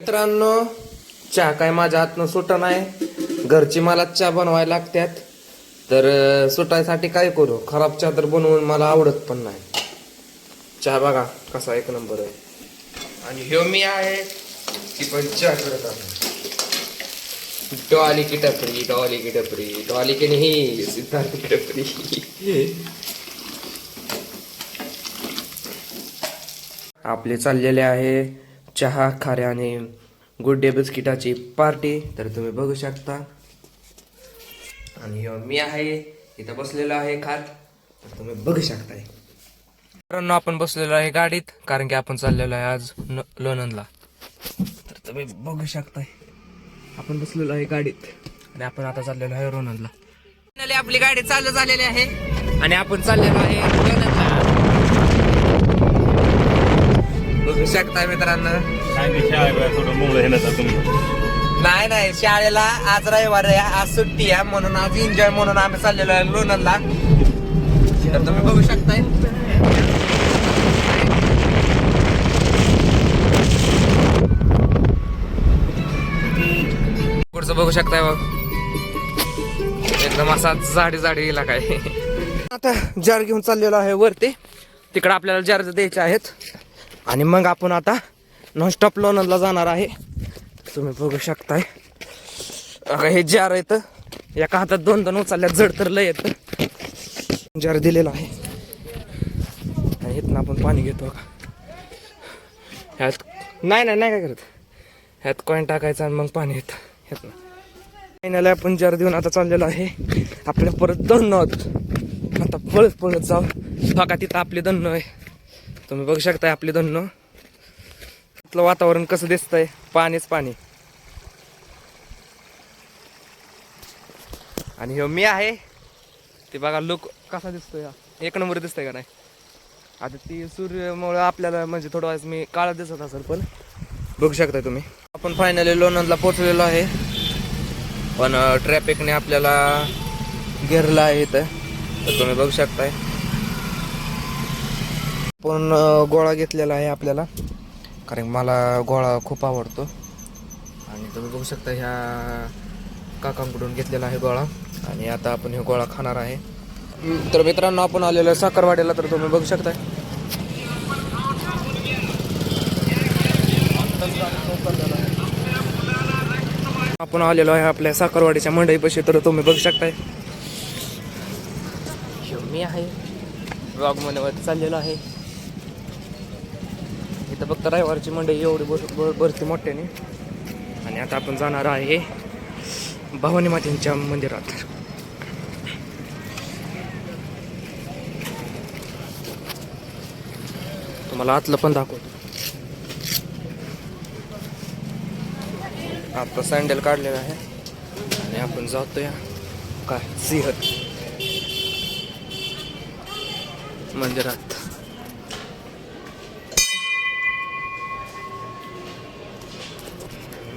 मित्रांनो, चहा काय माझ्या हातनं सुट नाही. घरची मला चहा बनवायला लागतात. तर सुटायसाठी काय करू? खराब चहा तर बनवून मला आवडत पण नाही. चहा बघा कसा एक नंबर आहे. आणि ह्यो मी आहे की पण चहा करत आहे. डॉली की टपरी, डॉली की टपरी, डॉली की नाही सिद्धार्थ की टपरी. आपले चाललेले आहे चहा, खाऱ्या आणि गुड डे बिस्किटाची पार्टी. तर तुम्ही बघू शकता. आणि मी आहे इथं बसलेलो आहे खात. तर तुम्ही बघू शकताय. मित्रांनो, आपण बसलेलो आहे गाडीत, कारण की आपण चाललेलो आहे आज लोणंदला. तर तुम्ही बघू शकताय आपण बसलेलो आहे गाडीत आणि आपण आता चाललेलो आहे लोणंदला. आपली गाडी चालू झालेली आहे आणि आपण चाललेलो आहे लोणंदला. बघू शकताय मित्रांनो. नाही नाही, शाळेला आज रविवार आहे, आज सुट्टी आहे, म्हणून आज एन्जॉय म्हणून आम्ही चाललेलो आहे लोणंदला. तर तुम्ही बघू शकताय. पुढचं बघू शकताय बघ, एकदम असा जाडी जाडी इलाका आहे. आता जार घेऊन चाललेलो आहे वरती. तिकडे आपल्याला जार द्यायचे आहेत आणि मग आपण आता नॉनस्टॉप लोणंदला जाणार आहे. तुम्ही बघू शकताय. हे जार येत एका हातात दोन दोन उचलल्यात, जड तर लय येत. जार दिलेला आहे आणि इथनं आपण पाणी घेतो का. ह्यात नाही नाही नाही काय करत, ह्यात कॉईन टाकायचं आणि मग पाणी येतं ह्यातनं. फायनली आपण जार देऊन आता चाललेलो आहे. आपल्याला परत दन्न होत, आता पळत पळत जाऊ बघा. तिथं आपले दन्न आहे, तुम्ही बघू शकताय आपले दन्न. तिथलं वातावरण कसं दिसतंय, पाणीच पाणी. आणि ह्यो मी आहे ते बघा, लुक कसा दिसतोय, एक नंबर दिसतंय का नाही. आता ती सूर्यामुळे आपल्याला म्हणजे थोडं वेळेस मी काळा दिसत असेल, पण बघू शकताय तुम्ही. आपण फायनली लोणंदला पोहोचलेलो आहे, पण ट्रॅफिकने आपल्याला घेरलं आहे इथं. तर तुम्ही बघू शकताय. पण गोळा घेतलेला आहे आपल्याला, कारण मला गोळा खूप आवडतो. आणि तुम्ही बघू शकता ह्या काकांकडून घेतलेला आहे गोळा. आणि आता आपण हे गोळा खाणार आहे. तर मित्रांनो, आपण आलेलो आहे साखरवाडीला. तर तुम्ही बघू शकताय. आपण आलेलो आहे आपल्या साखरवाडीच्या मंडईपाशी. तर तुम्ही बघू शकताय मी आहे ब्लॉग मध्ये चाललेलो आहे. इथं फक्त रविवारची मंडई एवढी भरती मोठ्याने. आणि आता आपण जाणार आहे भवानी मातेच्या मंदिरात. तुम्हाला आतलं पण दाखवतो. आता सँडल काढलेला आहे आणि आपण जातोय काय सिंहत मंदिरात.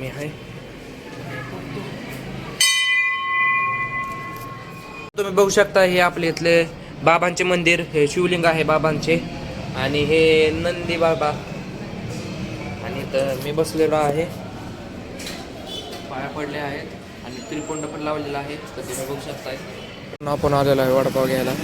मी आहे. तुम्ही बघू शकता हे आपले इथले बाबांचे मंदिर. हे शिवलिंग आहे बाबांचे आणि हे नंदी बाबा. आणि इथं मी बसलेलो आहे, पाया पडले आहेत आणि त्रिकोंड पण लावलेला आहे. तर तुम्ही बघू शकताय. आपण आलेलो आहे वडापाव घ्यायला.